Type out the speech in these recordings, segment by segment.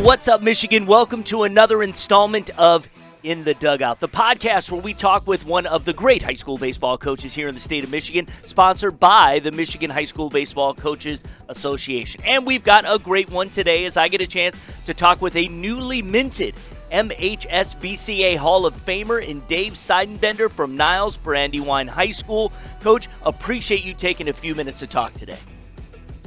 what's up, Michigan? Welcome to another installment of In The Dugout, the podcast where we talk with one of the great high school baseball coaches here in the state of Michigan, sponsored by the Michigan High School Baseball Coaches Association. And we've got a great one today as I get a chance to talk with a newly minted MHSBCA Hall of Famer in Dave Sidenbender from Niles, Brandywine High School. Coach, appreciate you taking a few minutes to talk today.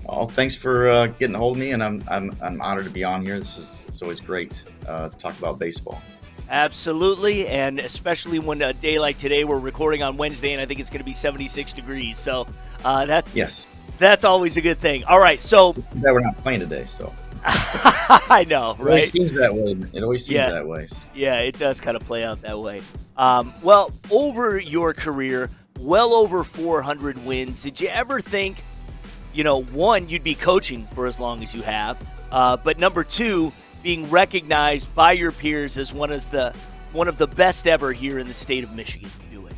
Oh, thanks for getting a hold of me, and I'm honored to be on here. It's always great to talk about baseball. Absolutely, and especially when a day like today, we're recording on Wednesday, and I think it's going to be 76 degrees. So that's always a good thing. All right, so that we're not playing today, so I know, right? It always seems that way. It always seems that way. Yeah, it does kind of play out that way. Well, over your career, well over 400 wins. Did you ever think, one, you'd be coaching for as long as you have, but number two, being recognized by your peers as one of the best ever here in the state of Michigan to do it?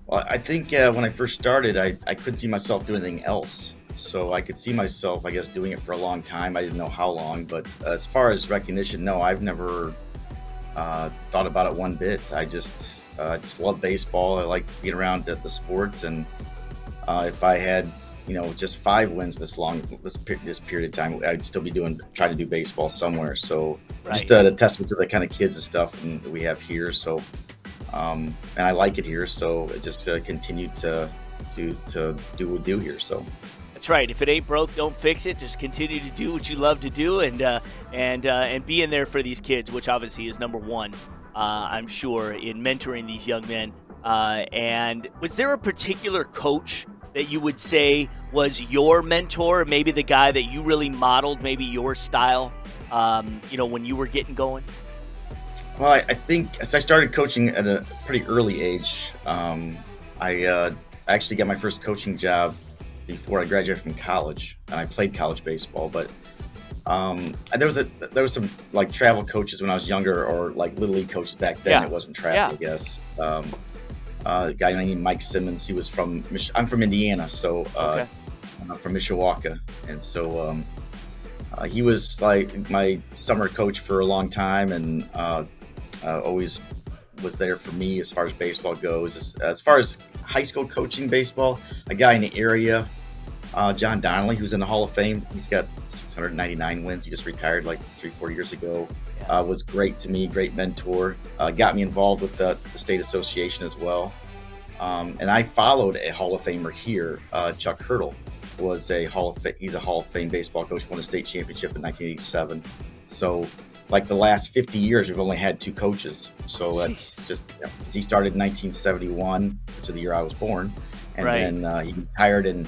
Well, I think when I first started, I couldn't see myself doing anything else. So I could see myself, I guess, doing it for a long time. I didn't know how long, but as far as recognition, no, I've never thought about it one bit. I just love baseball. I like being around the sports, and if I had just 5 wins this period of time, I'd still be trying to do baseball somewhere. So just a testament to the kind of kids and stuff that we have here. So, and I like it here. So it just continued to do what we do here. So that's right. If it ain't broke, don't fix it. Just continue to do what you love to do, and be in there for these kids, which obviously is number one, I'm sure, in mentoring these young men. And was there a particular coach that you would say was your mentor, maybe the guy that you really modeled, maybe your style, when you were getting going? Well, I think as I started coaching at a pretty early age, I actually got my first coaching job before I graduated from college, and I played college baseball. But there was some like travel coaches when I was younger, or like little league coaches back then. It wasn't travel, I guess. A guy named Mike Simmons. He was I'm from Indiana, so I'm from Mishawaka, and so he was like my summer coach for a long time, and always was there for me as far as baseball goes. As far as high school coaching baseball, a guy in the area, John Donnelly, who's in the Hall of Fame. He's got 699 wins. He just retired like 3-4 years ago. Was great to me, great mentor. Got me involved with the state association as well. And I followed a Hall of Famer here. Chuck Hurdle was he's a Hall of Fame baseball coach, won a state championship in 1987. So like the last 50 years, we've only had 2 coaches. So that's just, he started in 1971, which is the year I was born. And then he retired in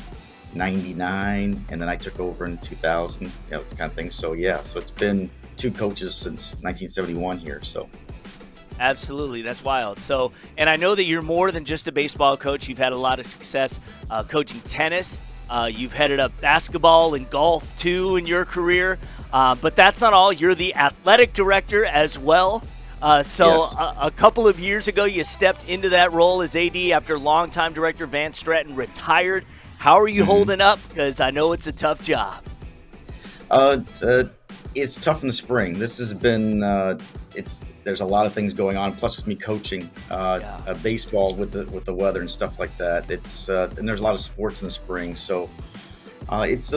99, and then I took over in 2000, this kind of thing. So so it's been 2 coaches since 1971 here. So absolutely, that's wild. So, and I know that you're more than just a baseball coach. You've had a lot of success coaching tennis. You've headed up basketball and golf too in your career. But that's not all. You're the athletic director as well. Yes. A couple of years ago, you stepped into that role as AD after longtime director Van Stratton retired. How are you holding up? Because I know it's a tough job. It's tough in the spring. This has been there's a lot of things going on. Plus, with me coaching baseball with the weather and stuff like that, and there's a lot of sports in the spring. So it's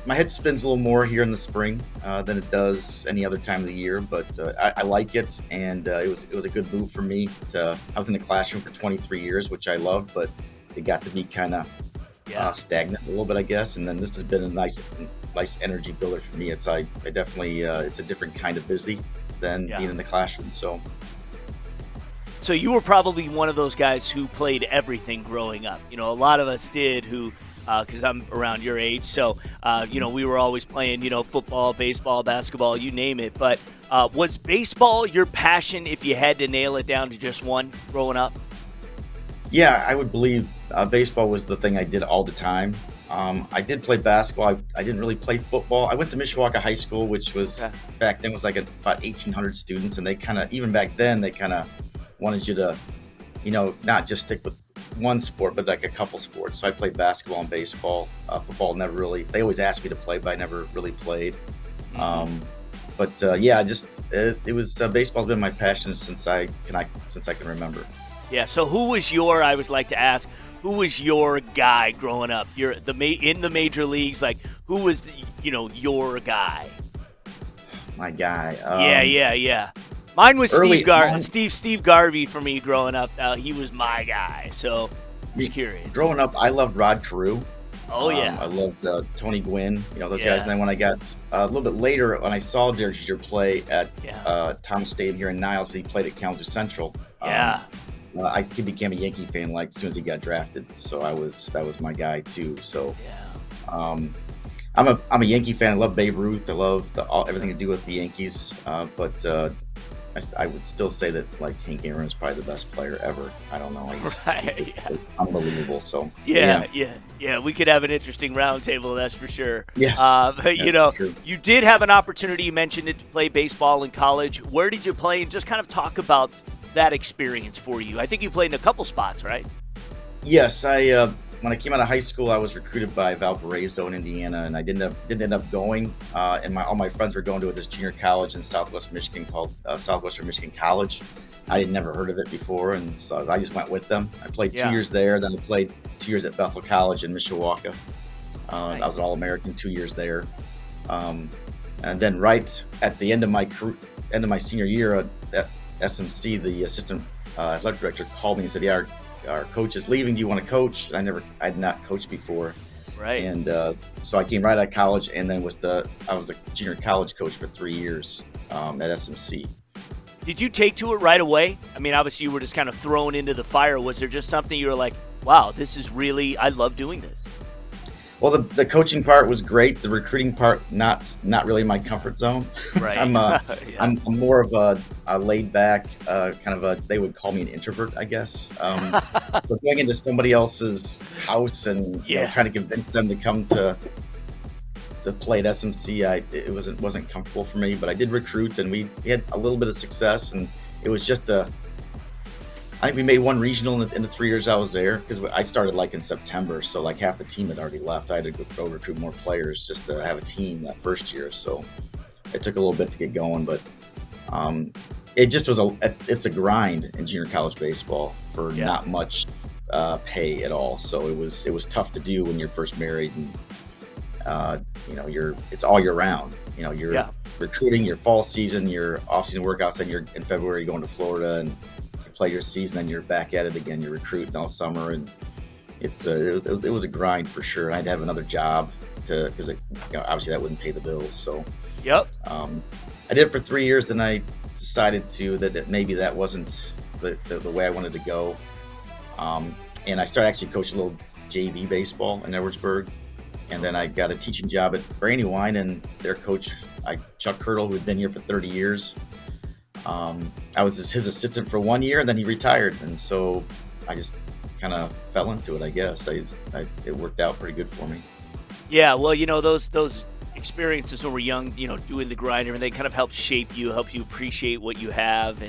my head spins a little more here in the spring than it does any other time of the year. But I like it, and it was a good move for me. I was in the classroom for 23 years, which I loved, but it got to be kind of stagnant a little bit, I guess. And then this has been a nice energy builder for me. I definitely it's a different kind of busy than being in the classroom. So you were probably one of those guys who played everything growing up. A lot of us did who, because I'm around your age. So, we were always playing, football, baseball, basketball, you name it. But was baseball your passion if you had to nail it down to just one growing up? Yeah, I would believe baseball was the thing I did all the time. I did play basketball. I didn't really play football. I went to Mishawaka High School, which was back then was like about 1,800 students, and they even back then they wanted you to, not just stick with one sport, but like a couple sports. So I played basketball and baseball. Football never really. They always asked me to play, but I never really played. Yeah, it was baseball's been my passion since I can remember. Yeah. So I always like to ask, who was your guy growing up? In the major leagues. Like, who was your guy? My guy. Yeah. Mine was Early Steve Garvey for me growing up. He was my guy. So I was curious. Growing up, I loved Rod Carew. Oh yeah. I loved Tony Gwynn. Those Yeah. guys. And then when I got a little bit later, when I saw Derek Jeter play at Yeah. Thomas Stadium here in Niles, he played at Kalamazoo Central. Yeah. I became a Yankee fan like as soon as he got drafted. So that was my guy too. So Yeah. I'm a Yankee fan. I love Babe Ruth. I love everything to do with the Yankees. But I would still say that like Hank Aaron is probably the best player ever. I don't know. He's unbelievable. So Yeah. We could have an interesting roundtable, that's for sure. Yes. But you did have an opportunity. You mentioned it, to play baseball in college. Where did you play? And just kind of talk about that experience for you. I think you played in a couple spots, right? Yes, when I came out of high school, I was recruited by Valparaiso in Indiana, and I didn't end up going. And all my friends were going to this junior college in Southwest Michigan called Southwestern Michigan College. I had never heard of it before, and so I just went with them. I played 2 years there, then I played 2 years at Bethel College in Mishawaka. Nice. I was an All-American 2 years there, and then right at the end of my senior year at SMC, the assistant athletic director called me and said, "Yeah, our coach is leaving. Do you want to coach?" I had not coached before, Right. And so I came right out of college, and then I was a junior college coach for 3 years at SMC. Did you take to it right away? I mean, obviously you were just kind of thrown into the fire. Was there just something you were like, "Wow, I love doing this"? Well, the coaching part was great. The recruiting part, not really my comfort zone. Right. I'm more of a laid back they would call me an introvert, I guess. So going into somebody else's house and trying to convince them to come to play at SMC, it wasn't comfortable for me. But I did recruit, and we had a little bit of success, and it was just I think we made one regional in the 3 years I was there, because I started like in September, so like half the team had already left. I had to go recruit more players just to have a team that first year, so it took a little bit to get going. But it just it's a grind in junior college baseball for not much pay at all. So it was tough to do when you're first married, and it's all year round. You're recruiting your fall season, your off season workouts, and you're in February going to Florida and play your season, and you're back at it again. You're recruiting all summer, and it was a grind for sure. I had to have another job because obviously that wouldn't pay the bills. So I did it for 3 years. Then I decided that maybe that wasn't the way I wanted to go, and I started actually coaching a little JV baseball in Edwardsburg. And then I got a teaching job at Brandywine, and their coach, Chuck Hurdle, who had been here for 30 years. I was his assistant for 1 year, and then he retired, and so I just kind of fell into it, I guess. It worked out pretty good for me. Yeah, well, those experiences when we're young, doing the grind and everything kind of helps shape you, helps you appreciate what you have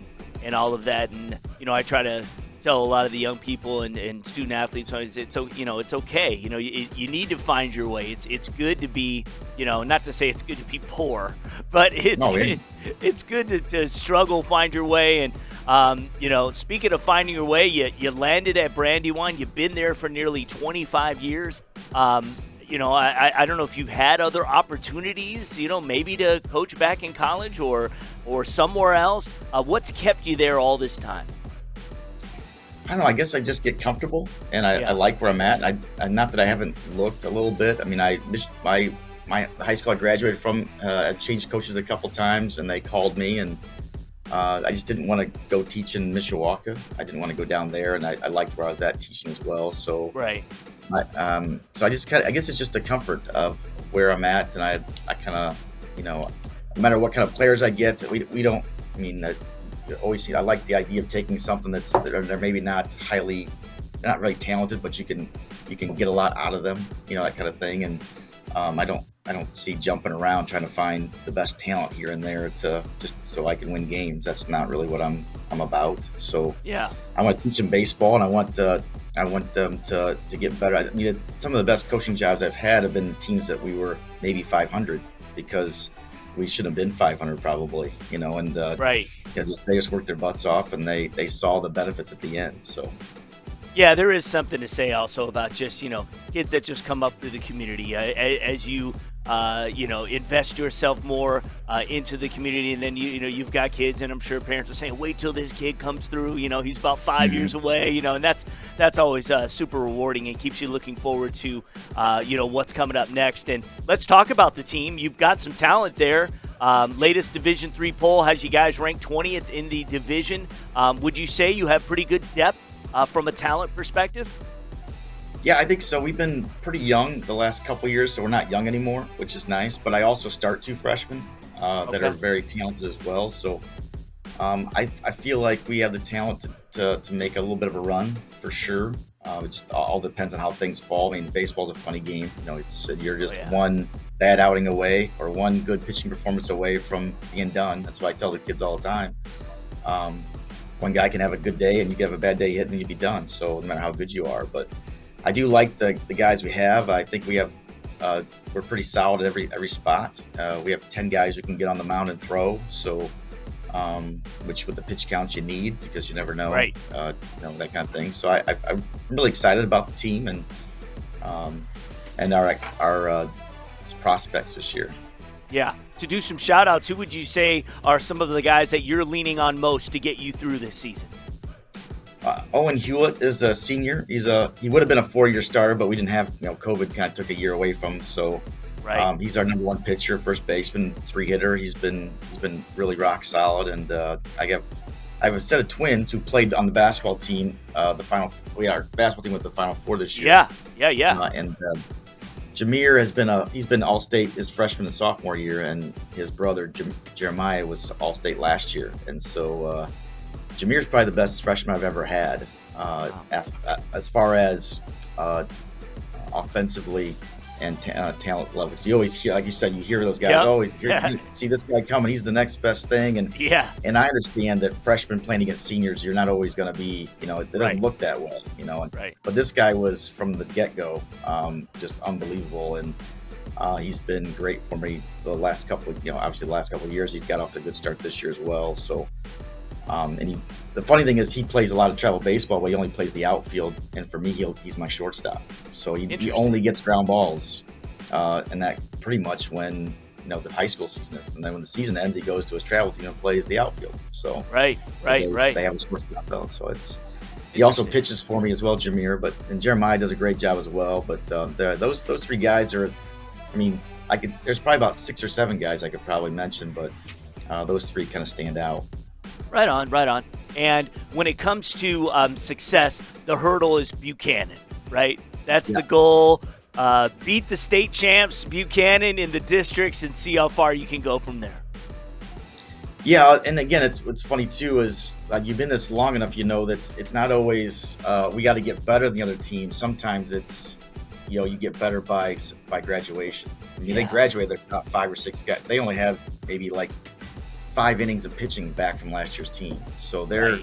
and all of that. And, I try to tell a lot of the young people and student athletes, it's okay. You need to find your way. It's good to be, not to say it's good to be poor, but it's good to struggle, find your way. And, speaking of finding your way, you landed at Brandywine. You've been there for nearly 25 years. I don't know if you've had other opportunities, maybe to coach back in college or somewhere else. What's kept you there all this time? I don't know. I guess I just get comfortable, and I like where I'm at. Not that I haven't looked a little bit. I mean, my high school I graduated from, I changed coaches a couple times, and they called me, and I just didn't want to go teach in Mishawaka. I didn't want to go down there, and I liked where I was at teaching as well. So right. So I just I guess it's just the comfort of where I'm at, and I kind of, no matter what kind of players I get, we don't. I mean. I like the idea of taking something they're maybe not really talented, but you can get a lot out of them, that kind of thing. And I don't see jumping around trying to find the best talent here and there to just so I can win games. That's not really what I'm about. So I want to teach them baseball, and I want them to get better. I mean, some of the best coaching jobs I've had have been teams that we were maybe 500, because we should have been 500 probably, and Right. they just worked their butts off, and they saw the benefits at the end. So Yeah, there is something to say also about just, kids that just come up through the community as you, invest yourself more into the community. And then, you've got kids, and I'm sure parents are saying, wait till this kid comes through. He's about 5 years away, and that's always super rewarding and keeps you looking forward to, what's coming up next. And let's talk about the team. You've got some talent there. Latest Division III poll has you guys ranked 20th in the division. Would you say you have pretty good depth from a talent perspective? Yeah, I think so. We've been pretty young the last couple of years, so we're not young anymore, which is nice. But I also start 2 freshmen that are very talented as well. So I feel like we have the talent to make a little bit of a run for sure. It just all depends on how things fall. I mean, baseball's a funny game. You're just one bad outing away or one good pitching performance away from being done. That's what I tell the kids all the time. One guy can have a good day and you can have a bad day hitting and you'd be done. So no matter how good you are, but I do like the guys we have. I think we're pretty solid at every spot. We have 10 guys who can get on the mound and throw. So, which with the pitch count you need, because you never know, right? That kind of thing. So I'm really excited about the team and our prospects this year. Yeah. To do some shout outs, who would you say are some of the guys that you're leaning on most to get you through this season? Owen Hewitt is a senior. He would have been a 4-year starter, but we didn't have, COVID kind of took a year away from him. So he's our number 1 pitcher, first baseman, 3-hitter. He's been really rock solid. And I have a set of twins who played on the basketball team. Our basketball team with the Final Four this year. Yeah. And Jameer he's been All-State his freshman and sophomore year, and his brother Jeremiah was All-State last year. And so Jameer's probably the best freshman I've ever had as far as offensively and talent levels. You always hear, like you said, you hear those guys you see this guy coming, he's the next best thing. And I understand that freshmen playing against seniors, you're not always going to be, it doesn't look that way, But this guy was from the get-go just unbelievable, and he's been great for me the last couple of years. He's got off to a good start this year as well. So the funny thing is he plays a lot of travel baseball, but he only plays the outfield. And for me, he's my shortstop. So he only gets ground balls. And that pretty much when, the high school season is. And then when the season ends, he goes to his travel team and plays the outfield. So Right. They have a shortstop though. So he also pitches for me as well, Jameer, and Jeremiah does a great job as well. But those 3 guys are, there's probably about 6 or 7 guys I could probably mention, but those 3 kind of stand out. Right on. And when it comes to success, the hurdle is Buchanan, right? That's the goal. Beat the state champs, Buchanan, in the districts, and see how far you can go from there. Yeah, and again, it's funny too is you've been this long enough, that it's not always we got to get better than the other team. Sometimes it's you get better by graduation. They graduate, they're not 5 or 6 guys. They only have maybe like 5 innings of pitching back from last year's team. So they're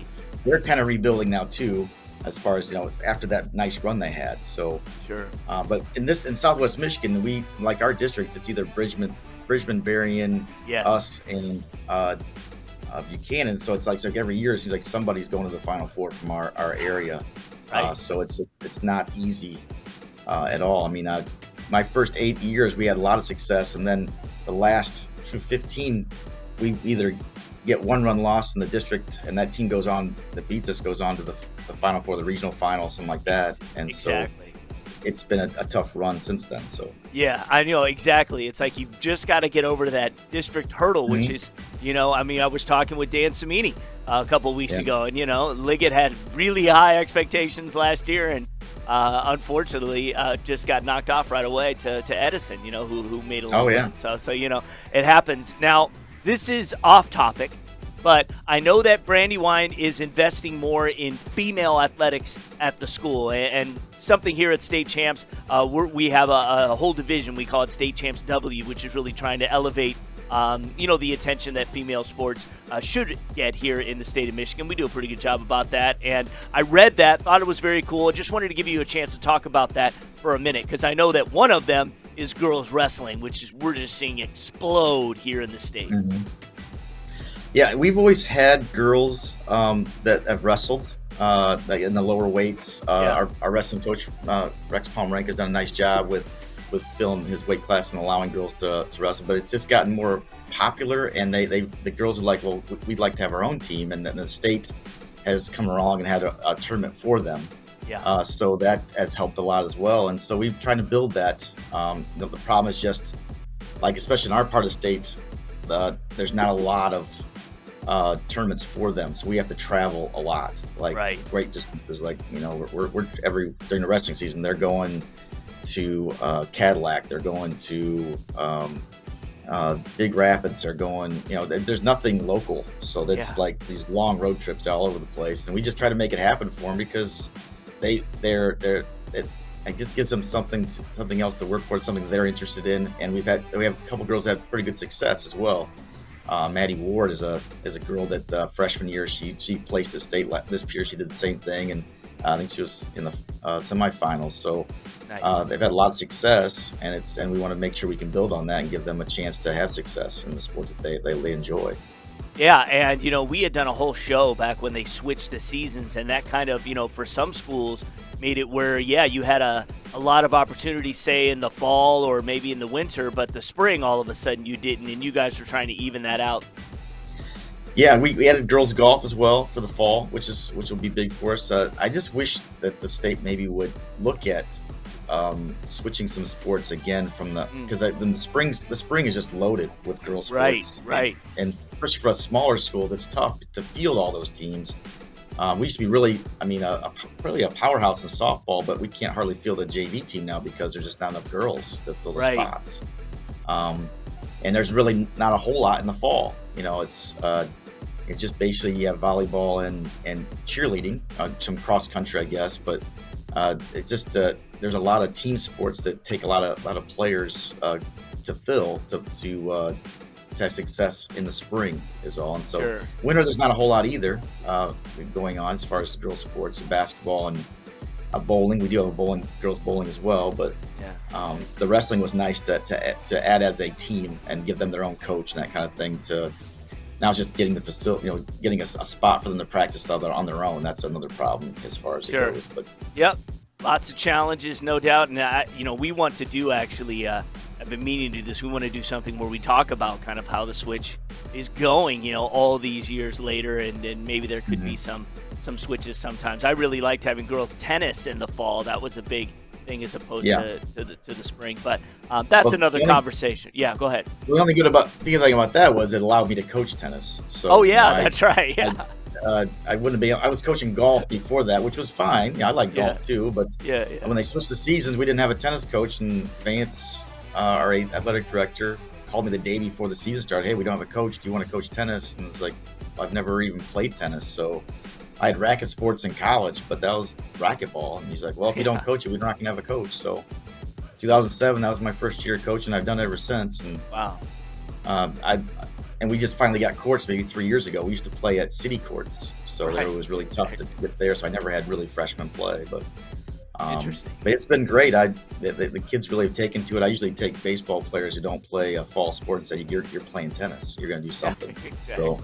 kind of rebuilding now too, as far as, after that nice run they had. So sure. But in Southwest Michigan, we, like our districts, it's either Bridgman, Berrien, us, and Buchanan. So it's like every year it seems like somebody's going to the Final Four from our area. Right. So it's not easy at all. My first 8 years we had a lot of success, and then the last 15 we either get 1-run loss in the district, and that team that beats us goes on to the Final Four, the regional final, something like that. And exactly. So it's been a tough run since then. So yeah, I know exactly. It's like you've just got to get over to that district hurdle, which is, I was talking with Dan Samini a couple of weeks ago, and Liggett had really high expectations last year, and unfortunately just got knocked off right away to Edison, who made a little run. So it happens. Now, this is off topic, but I know that Brandywine is investing more in female athletics at the school, and something here at State Champs, we have a whole division. We call it State Champs W, which is really trying to elevate the attention that female sports should get here in the state of Michigan. We do a pretty good job about that, and I read that, thought it was very cool. I just wanted to give you a chance to talk about that for a minute, because I know that one of them is girls wrestling, which is we're just seeing explode here in the state. Mm-hmm. Yeah, we've always had girls that have wrestled in the lower weights. Our wrestling coach, Rex Palmerenk, has done a nice job with filling his weight class and allowing girls to wrestle. But it's just gotten more popular, and the girls are like, well, we'd like to have our own team, and the state has come along and had a tournament for them. Yeah. So that has helped a lot as well. And so we've tried to build that. The problem is just, like, especially in our part of the state, there's not a lot of tournaments for them, so we have to travel a lot, like great distances. Like, we're during the wrestling season, they're going to Cadillac, they're going to Big Rapids, they're going, there's nothing local, so that's like these long road trips all over the place, and we just try to make it happen for them because it just gives them something else to work for, something they're interested in. And we have a couple girls that have pretty good success as well. Maddie Ward is a girl that freshman year she placed at state. This year she did the same thing, and I think she was in the semifinals. So nice. They've had a lot of success, and we want to make sure we can build on that and give them a chance to have success in the sport that they enjoy. Yeah, and we had done a whole show back when they switched the seasons, and that kind of for some schools made it where you had a lot of opportunities, say in the fall or maybe in the winter, but the spring all of a sudden you didn't, and you guys were trying to even that out. Yeah, we added girls golf as well for the fall, which will be big for us. I just wish that the state maybe would look at switching some sports again from because the spring is just loaded with girls sports. Right. And especially for a smaller school, that's tough to field all those teams. We used to be really a powerhouse in softball, but we can't hardly field a JV team now because there's just not enough girls to fill the spots. And there's really not a whole lot in the fall. It's just basically you have volleyball and cheerleading, some cross country, I guess, but it's just there's a lot of team sports that take a lot of players to fill to have success in the spring is all. And so winter there's not a whole lot either going on as far as the girls sports, basketball and bowling. We do have girls bowling as well, but the wrestling was nice to add as a team and give them their own coach and that kind of thing. Now it's just getting the facility, getting a spot for them to practice on their own. That's another problem as far as it goes. But lots of challenges, no doubt. And we want to do actually. I've been meaning to do this. We want to do something where we talk about kind of how the switch is going. All these years later, and maybe there could be some switches sometimes. I really liked having girls tennis in the fall. That was a big thing as opposed to the spring. But that's another conversation. Yeah, go ahead. The only good thing about that was it allowed me to coach tennis. So that's right. Yeah. I wouldn't be. I was coaching golf before that, which was fine. I like golf too. But when they switched the seasons, we didn't have a tennis coach, and Vance, our athletic director, called me the day before the season started. Hey, we don't have a coach. Do you want to coach tennis? And it's like, I've never even played tennis. So I had racket sports in college, but that was racquetball. And he's like, well, if you don't coach it, we're not going to have a coach. So 2007, that was my first year coaching. I've done it ever since. And wow. And we just finally got courts maybe 3 years ago. We used to play at city courts. So it was really tough to get there. So I never had really freshman play, but interesting. But it's been great. The kids really have taken to it. I usually take baseball players who don't play a fall sport and say, you're playing tennis. You're going to do something. Exactly.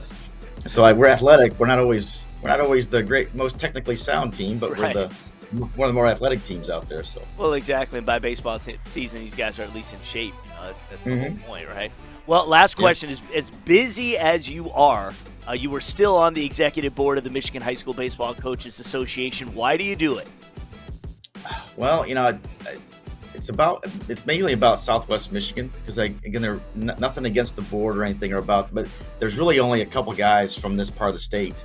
So we're athletic. We're not always the most technically sound team, but we're one of the more athletic teams out there. So exactly. And by baseball season, these guys are at least in shape. That's the whole point, right? Well, last question is: as busy as you are, you were still on the executive board of the Michigan High School Baseball Coaches Association. Why do you do it? Well, it's mainly about Southwest Michigan because they're nothing against the board or anything but there's really only a couple guys from this part of the state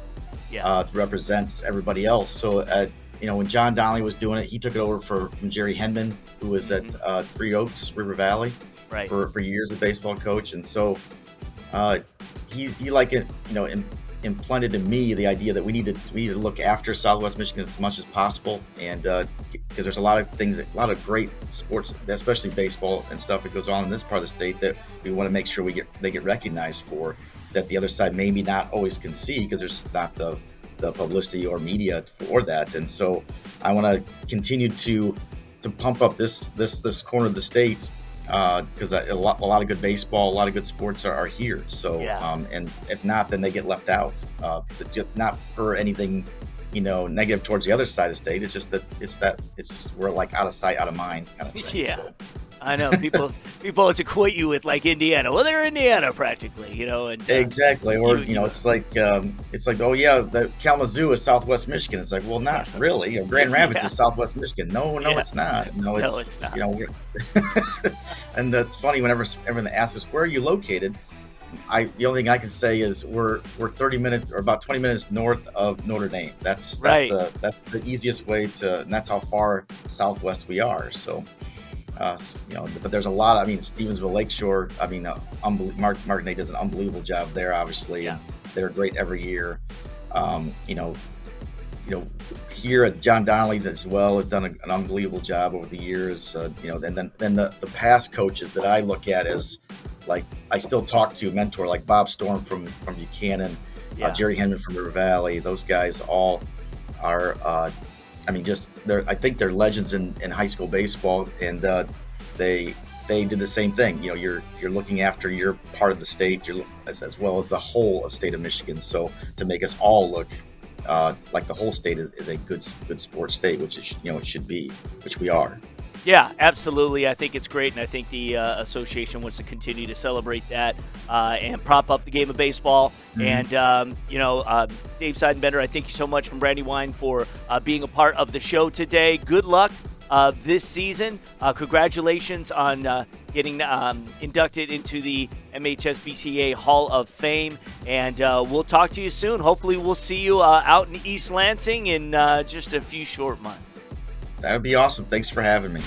to represent everybody else. So when John Donnelly was doing it, he took it over from Jerry Henman, who was at Three Oaks, River Valley, for years, a baseball coach, and so he implanted in me the idea that we need to look after Southwest Michigan as much as possible, and because there's a lot of great sports, especially baseball and stuff that goes on in this part of the state that we want to make sure they get recognized for, that the other side maybe not always can see because there's just not the publicity or media for that. And so I want to continue to pump up this corner of the state because a lot of good baseball, a lot of good sports are here. So, Yeah. and if not, then they get left out. 'Cause it just not for anything, negative towards the other side of the state. It's just it's just we're like out of sight, out of mind kind of thing. Yeah. So. I know people always equate you with like Indiana. Well, they're Indiana practically, and Exactly, or you it's like oh yeah, the Kalamazoo is Southwest Michigan. It's like, well, not really. Or Grand Rapids Yeah. is Southwest Michigan. No, Yeah. it's not. No, No, it's it's not. and that's funny. Whenever everyone asks us where are you located, the only thing I can say is we're 30 minutes or about 20 minutes north of Notre Dame. That's Right. the easiest way to, and that's how far southwest we are. So. But there's a lot. I mean, Stevensville Lakeshore. I mean, Martinet does an unbelievable job there. Obviously, Yeah. and they're great every year. Here at John Donnelly as well has done an unbelievable job over the years. And then the past coaches that I look at as like I still talk to mentor like Bob Storm from Buchanan, Yeah. Jerry Henman from River Valley. Those guys all are. I think they're legends in high school baseball, and they did the same thing. You're looking after your part of the state, as well as the whole of state of Michigan. So to make us all look like the whole state is a good sports state, which it should be, which we are. Yeah, absolutely. I think it's great, and I think the association wants to continue to celebrate that and prop up the game of baseball. Mm-hmm. And, Dave Sidenbender, I thank you so much from Brandywine for being a part of the show today. Good luck this season. Congratulations on getting inducted into the MHSBCA Hall of Fame, and we'll talk to you soon. Hopefully we'll see you out in East Lansing in just a few short months. That would be awesome. Thanks for having me.